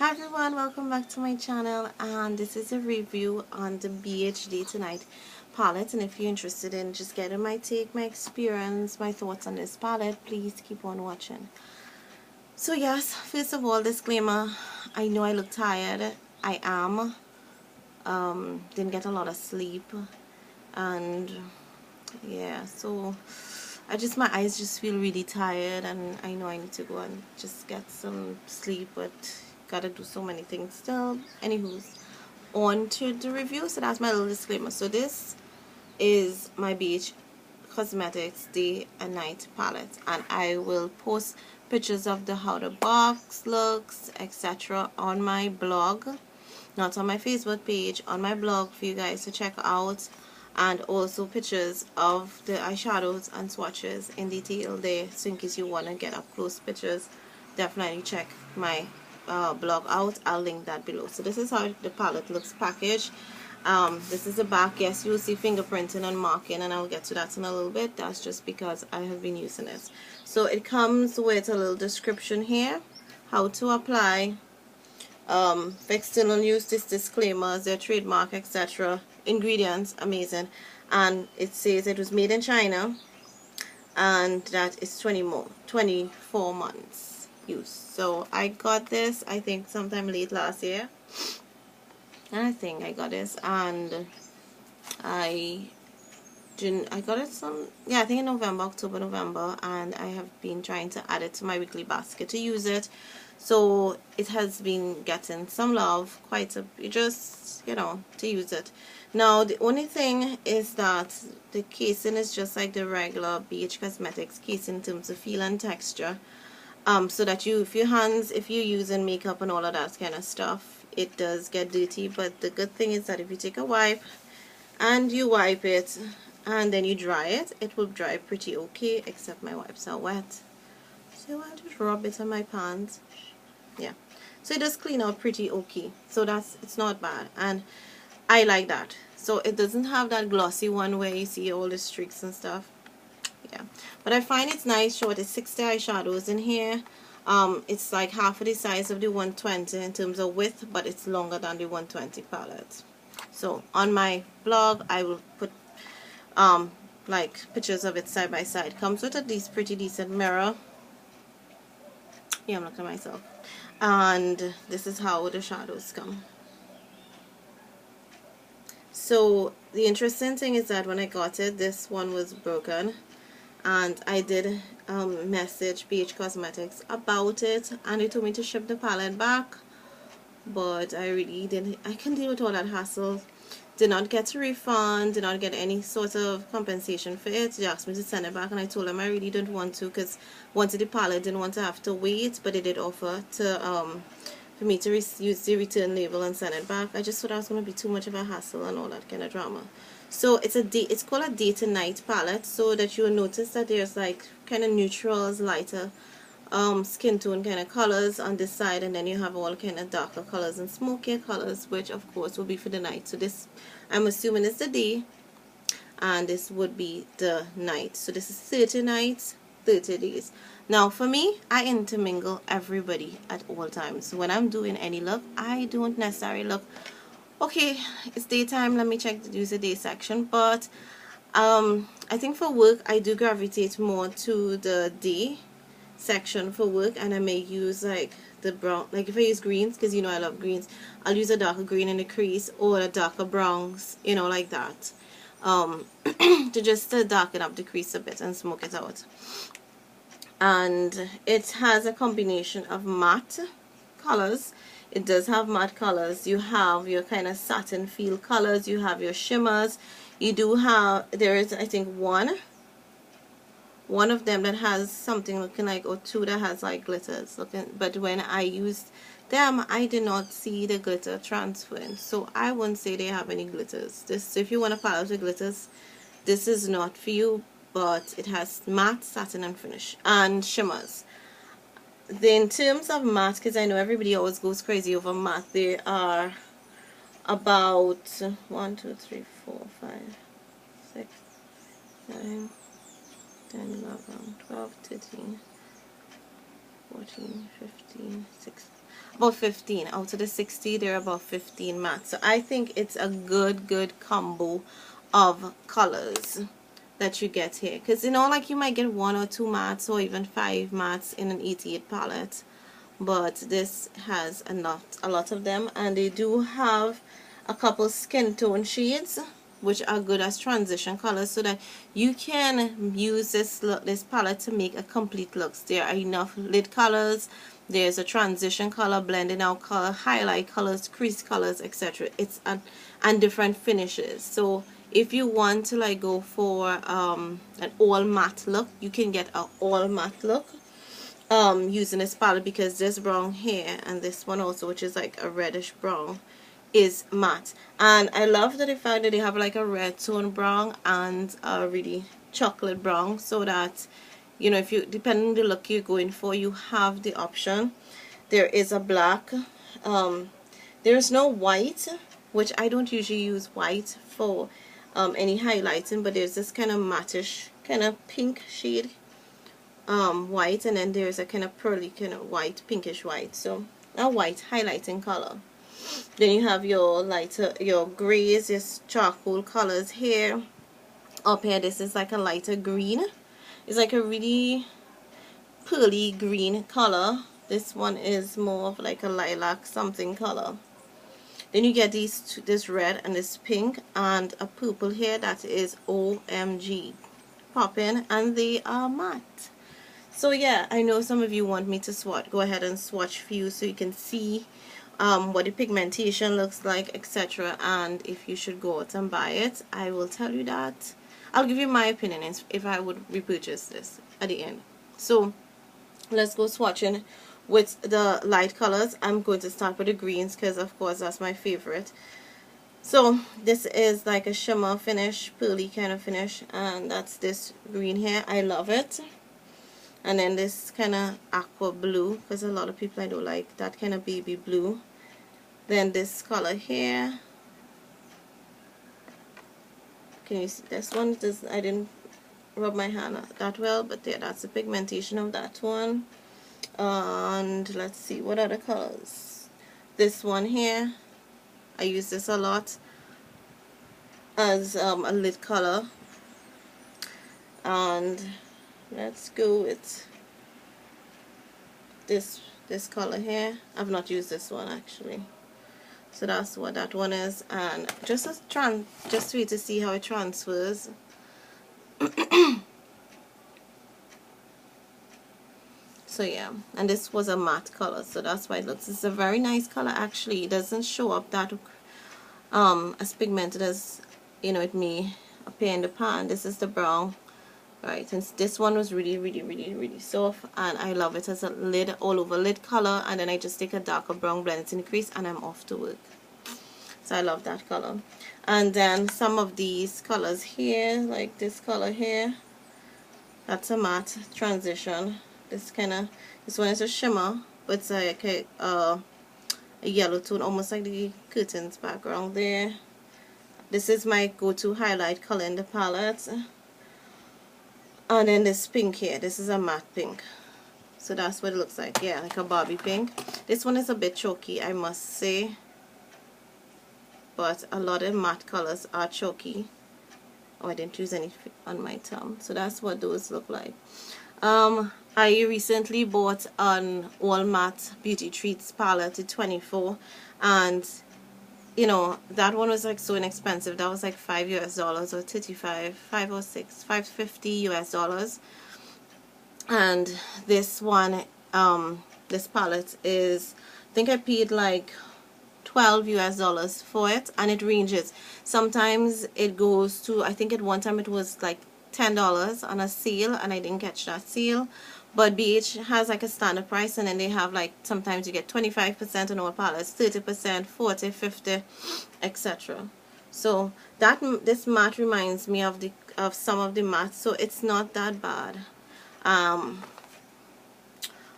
Hi everyone, welcome back to my channel, and this is a review on the BHD Tonight palette. And if you're interested in just getting my take, my experience, my thoughts on this palette, please keep on watching. So yes, first of all, disclaimer, I know I look tired. I am. Didn't get a lot of sleep, and yeah, so my eyes just feel really tired, and I know I need to go and just get some sleep, but gotta do so many things still. Anywho's, on to the review. So that's my little disclaimer. So this is my BH Cosmetics Day and Night palette, and I will post pictures of how the box looks, etc. on my blog, not on my Facebook page, on my blog for you guys to check out, and also pictures of the eyeshadows and swatches in detail there. So in case you want to get up close pictures, definitely check my blog out. I'll link that below. So this is how the palette looks packaged. This is the back. Yes, you'll see fingerprinting and marking, and I'll get to that in a little bit. That's just because I have been using it. So it comes with a little description here, how to apply, for external use, this disclaimers, their trademark, etc. Ingredients, amazing. And it says it was made in China, and that is 24 months use. So I got this, I think sometime late last year, and I think I got this, and I got it I think in October, November, and I have been trying to add it to my weekly basket to use it. So it has been getting some love, just, to use it. Now the only thing is that the casing is just like the regular BH Cosmetics casing in terms of feel and texture. So that if you're using makeup and all of that kind of stuff, it does get dirty. But the good thing is that if you take a wipe and you wipe it and then you dry it, it will dry pretty okay, except my wipes are wet. So I'll just rub it on my pants. Yeah, so it does clean out pretty okay. So it's not bad, and I like that. So it doesn't have that glossy one where you see all the streaks and stuff. Yeah, but I find it's nice. Short is 60 eyeshadows in here. It's like half of the size of the 120 in terms of width, but it's longer than the 120 palette. So on my blog I will put like pictures of it side by side. Comes with at least pretty decent mirror. Yeah, I'm looking at myself. And this is how the shadows come. So the interesting thing is that when I got it, this one was broken, and I did message BH Cosmetics about it, and they told me to ship the palette back, but I can deal with all that hassle. Did not get a refund, did not get any sort of compensation for it. They asked me to send it back, and I told them I really didn't want to, because wanted the palette, didn't want to have to wait, but they did offer to for me to use the return label and send it back. I just thought that was going to be too much of a hassle and all that kind of drama. So it's called a day to night palette, so that you'll notice that there's like kind of neutrals, lighter skin tone kind of colors on this side, and then you have all kind of darker colors and smokier colors, which of course will be for the night. So this, I'm assuming, is the day, and this would be the night. So this is 30 nights, 30 days. Now for me, I intermingle everybody at all times. When I'm doing any look, I don't necessarily look, okay, it's daytime, let me use the day section. But I think for work I do gravitate more to the day section for work, and I may use like the brown, like if I use greens, because I love greens, I'll use a darker green in the crease, or a darker browns, like that, to just darken up the crease a bit and smoke it out. And it has a combination of matte colors. It does have matte colors. You have your kind of satin feel colors, you have your shimmers, you do have, there is I think one of them that has something looking like, or two that has like glitters looking, but when I used them I did not see the glitter transferring, so I wouldn't say they have any glitters. This, if you want a palette with glitters, this is not for you. But it has matte, satin, and finish, and shimmers. Then in terms of matte, because I know everybody always goes crazy over matte, they are about 1, 2, 3, 4, 5, 6, 9, 10, 11, 12, 13, 14, 15, 16, about 15 out of the 60. They're about 15 mattes, so I think it's a good combo of colors that you get here, because you know, like you might get 1 or 2 mattes or even 5 mattes in an 88 palette, but this has a lot of them, and they do have a couple skin tone shades which are good as transition colors, so that you can use this palette to make a complete look. There are enough lid colors, there's a transition color, blending out color, highlight colors, crease colors, etc. It's and different finishes. So if you want to like go for an all matte look, you can get an all matte look using this palette, because this brown here and this one also, which is like a reddish brown, is matte. And I love that the fact that they have like a red tone brown and a really chocolate brown, so that, you know, if you, depending on the look you're going for, you have the option. There is a black, there's no white, which I don't usually use white for any highlighting, but there's this kind of mattish kind of pink shade white, and then there's a kind of pearly kind of white, pinkish white, so a white highlighting color. Then you have your lighter, your grays, your charcoal colors here. Up here, this is like a lighter green. It's like a really pearly green color. This one is more of like a lilac something color. Then you get these two, this red and this pink, and a purple here that is OMG popping, and they are matte. So yeah, I know some of you want me to swatch. Go ahead and swatch for you so you can see what the pigmentation looks like, etc. And if you should go out and buy it, I will tell you that. I'll give you my opinion if I would repurchase this at the end. So let's go swatching with the light colors. I'm going to start with the greens, because of course that's my favorite. So this is like a shimmer finish, pearly kind of finish, and that's this green here. I love it. And then this kind of aqua blue, because a lot of people I don't like that kind of baby blue. Then this color here, can you see this one? I didn't rub my hand that well, but yeah, that's the pigmentation of that one. And let's see what other colors. This one here, I use this a lot as a lid color. And let's go with this color here. I've not used this one actually, so that's what that one is. And just for you to see how it transfers. So yeah, and this was a matte color, so that's why it looks. It's a very nice color actually. It doesn't show up that as pigmented as, you know, it may appear in the pan. This is the brown. Right, and this one was really soft, and I love it as a lid, all over lid color. And then I just take a darker brown, blend it in the crease, and I'm off to work. So I love that color. And then some of these colors here, like this color here, that's a matte transition. This one is a shimmer, but it's like a yellow tone, almost like the curtains background there. This is my go-to highlight color in the palette. And then this pink here, this is a matte pink. So that's what it looks like. Yeah, like a Barbie pink. This one is a bit choky, I must say. But a lot of matte colors are choky. Oh, I didn't choose any on my thumb. So that's what those look like. I recently bought an all matte Beauty Treats palette, the 24. And you know, that one was like so inexpensive. That was like $5 US or 35, 5 or 6, $5.50 US. And this one, this palette is, I think I paid like $12 US for it, and it ranges. Sometimes it goes to, I think at one time it was like $10 on a sale, and I didn't catch that sale. But BH has like a standard price, and then they have like, sometimes you get 25% on all palettes, 30%, 40, 50, etc. So this matte reminds me of some of the mattes, so it's not that bad of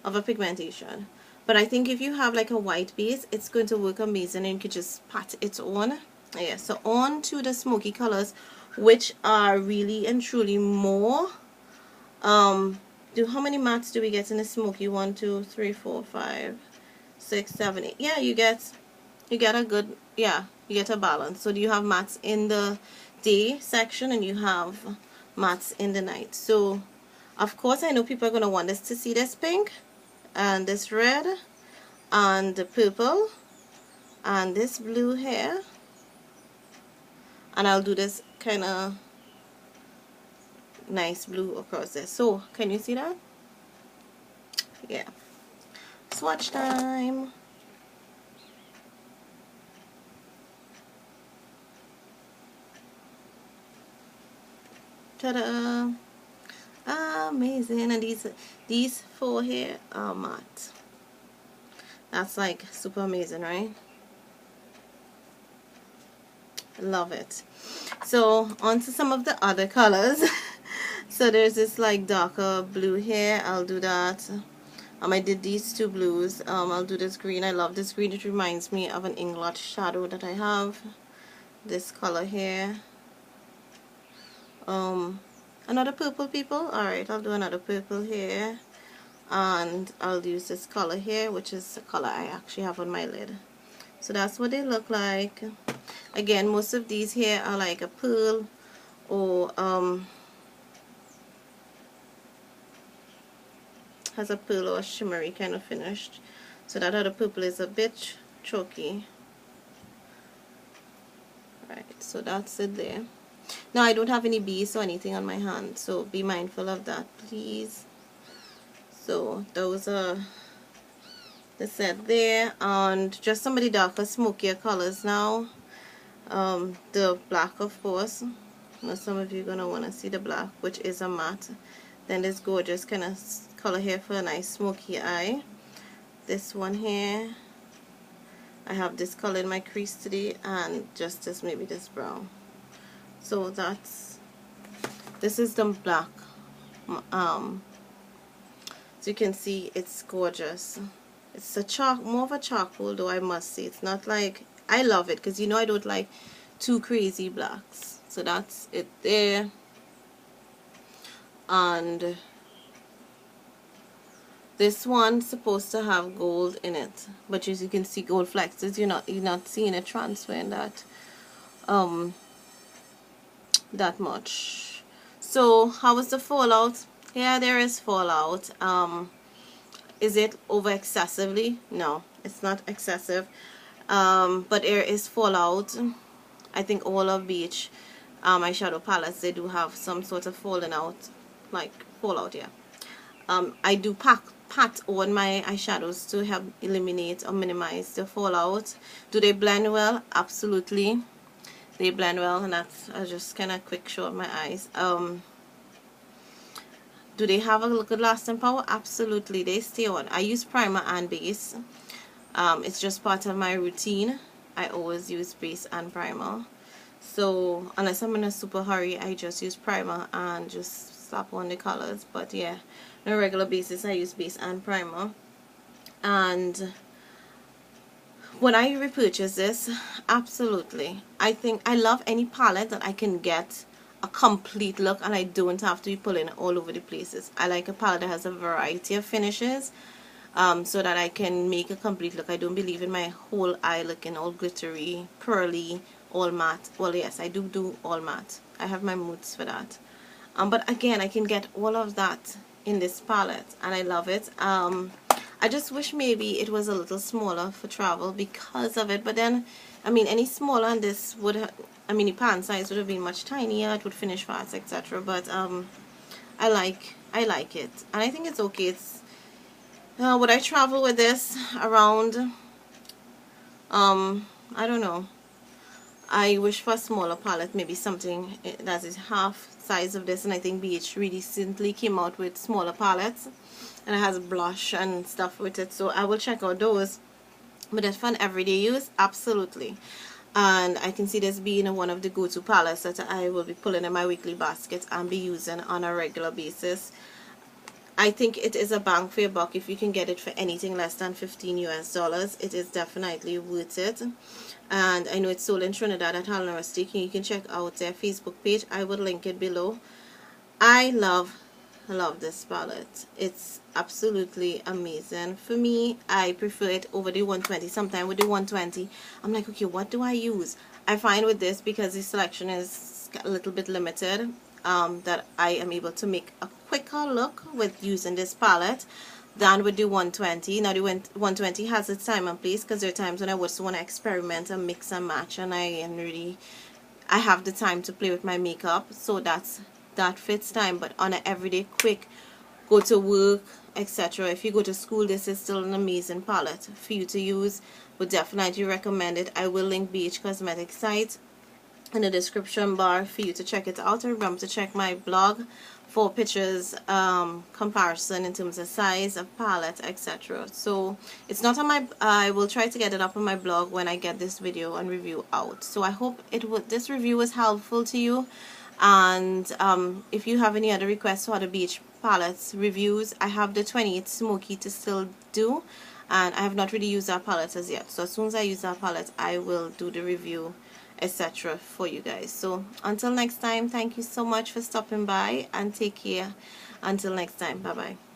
a pigmentation. But I think if you have like a white base, it's going to work amazing, and you could just pat it on. Yeah, so on to the smoky colors, which are really and truly more how many mattes do we get in the smoky? 1, 2, 3, 4, 5, 6, 7, 8. Yeah, you get a good, yeah, you get a balance. So you have mattes in the day section and you have mattes in the night. So of course I know people are going to want us to see this pink and this red and the purple and this blue here, and I'll do this kind of nice blue across there. So can you see that? Yeah. Swatch time. Ta-da! Amazing. And these 4 here are matte. That's like super amazing, right? Love it. So on to some of the other colors. So there's this like darker blue here. I'll do that. I did these 2 blues. I'll do this green. I love this green. It reminds me of an Inglot shadow that I have. This color here. Another purple, people. Alright, I'll do another purple here. And I'll use this color here, which is the color I actually have on my lid. So that's what they look like. Again, most of these here are like a pearl or has a pearl or a shimmery kind of finish. So that other purple is a bit chalky. Right, so that's it there. Now I don't have any beads or anything on my hand, so be mindful of that, please. So those are the set there, and just some of the darker smokier colors now. The black, of course. Now some of you are gonna want to see the black, which is a matte. Then this gorgeous kind of color here for a nice smoky eye. This one here, I have this color in my crease today, and just this, maybe this brown. So this is the black. So you can see it's gorgeous. It's a more of a charcoal, though, I must say. It's not like, I love it because you know I don't like too crazy blacks. So that's it there. And this one's supposed to have gold in it, but as you can see, gold flexes. You're not seeing a transfer in that that much. So how was the fallout? Yeah, there is fallout. Is it over excessively? No, it's not excessive. But there is fallout. I think all of Beach eyeshadow palettes, they do have some sort of falling out, like fallout. Yeah. I do pat on my eyeshadows to help eliminate or minimize the fallout. Do they blend well? Absolutely, they blend well, and that's just kind of quick show of my eyes. Do they have a good lasting power? Absolutely, they stay on. I use primer and base. It's just part of my routine. I always use base and primer. So unless I'm in a super hurry, I just use primer and just slap on the colors. But yeah, on a regular basis, I use base and primer. And when I repurchase this, absolutely, I think I love any palette that I can get a complete look and I don't have to be pulling all over the places. I like a palette that has a variety of finishes, so that I can make a complete look. I don't believe in my whole eye looking all glittery, pearly, all matte. Well, yes, I do all matte. I have my moods for that. But again, I can get all of that in this palette and I love it. I just wish maybe it was a little smaller for travel because of it, but then I mean any smaller and this would have, I mean the pan size would have been much tinier, it would finish fast, etc. But I like it and I think it's okay. It's would I travel with this around? I don't know. I wish for a smaller palette, maybe something that is half size of this, and I think BH recently came out with smaller palettes and it has blush and stuff with it, so I will check out those. But as for an everyday use, absolutely. And I can see this being one of the go-to palettes that I will be pulling in my weekly basket and be using on a regular basis. I think it is a bang for your buck if you can get it for anything less than $15 US. It is definitely worth it. And I know it's sold in Trinidad at Halnora Steak. You can check out their Facebook page. I will link it below. I love love this palette. It's absolutely amazing. For me, I prefer it over the 120. Sometimes with the 120, I'm like, okay, what do I use? I find with this, because the selection is a little bit limited, that I am able to make a quicker look with using this palette than with the 120. Now the 120 has its time and place, because there are times when I just want to experiment and mix and match, and I have the time to play with my makeup, so that fits time. But on an everyday quick go to work, etc., if you go to school, this is still an amazing palette for you to use. Would definitely recommend it. I will link BH Cosmetics site in the description bar for you to check it out. And remember to check my blog for pictures, comparison in terms of size of palette, etc. So it's not on my, I will try to get it up on my blog when I get this video and review out. So I hope this review was helpful to you. And if you have any other requests for the BH palettes reviews, I have the 28 Smoky to still do, and I have not really used that palette as yet. So as soon as I use that palette, I will do the review, etc. for you guys. So until next time, thank you so much for stopping by, and take care until next time. Bye bye.